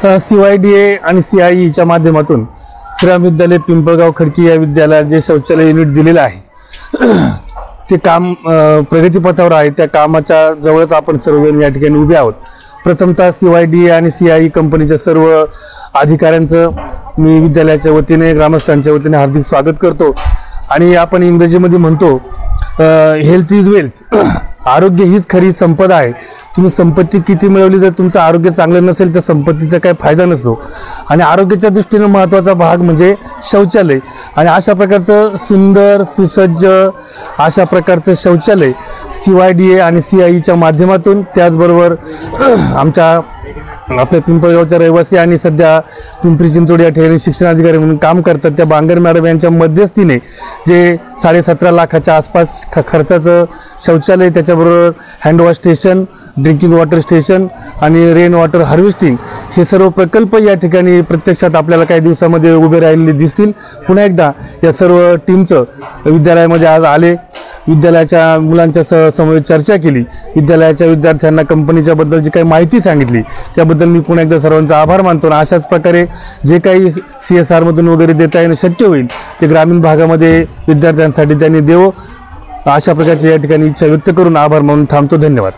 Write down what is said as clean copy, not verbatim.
CYDA आणि CIEच्या माध्यमातून श्रीराम विद्यालय पिंपळगाव खडकी या विद्यालयात जे शौचालय युनिट दिलेलं आहे ते काम प्रगतीपथावर आहे। त्या कामाच्या जवळच आपण सर्वजण या ठिकाणी उभे आहोत। प्रथमतः CYDA आणि CIE कंपनीच्या सर्व अधिकाऱ्यांचं मी विद्यालयाच्या वतीने ग्रामस्थांच्या वतीने हार्दिक स्वागत करतो। आणि आपण इंग्रजीमध्ये म्हणतो हेल्थ इज वेल्थ, आरोग्य हीच खरी संपदा आहे। तुम्ही संपत्ती किती मिळवली जर तुमचं आरोग्य चांगलं नसेल तर संपत्तीचा काही फायदा नसतो। आणि आरोग्याच्या दृष्टीने महत्त्वाचा भाग म्हणजे शौचालय। आणि अशा प्रकारचं सुंदर सुसज्ज अशा प्रकारचं शौचालय CYDA आणि CIEच्या माध्यमातून, त्याचबरोबर आपल्या पिंपळगावच्या रहिवासी आणि सध्या पिंपरी चिंचवड या ठिकाणी शिक्षणाधिकारी म्हणून काम करतात त्या बांगर मॅडम यांच्या मध्यस्थीने जे 17.5 लाखाच्या आसपास खर्चाचं शौचालय, त्याच्याबरोबर handwash station, drinking water station आणि रेन वॉटर हार्वेस्टिंग हे सर्व प्रकल्प या ठिकाणी प्रत्यक्षात आपल्याला काही दिवसामध्ये उभे राहिलेले दिसतील। पुन्हा एकदा या सर्व टीमचं विद्यालयामध्ये आज आले, विद्यालयाच्या मुलांच्या समवेत चर्चा केली, विद्यालयाच्या विद्यार्थ्यांना कंपनीच्या बद्दल जी काही माहिती सांगितली त्याबद्दल मी पुन्हा एकदा सर्वांचा आभार मानतो। आणि अशाच प्रकारे जे काही CSR मधून वगैरे देता येणं शक्य होईल ते ग्रामीण भागामध्ये विद्यार्थ्यांसाठी त्यांनी देवो, अशा प्रकारची या ठिकाणी इच्छा व्यक्त करून आभार मानून थांबतो। धन्यवाद।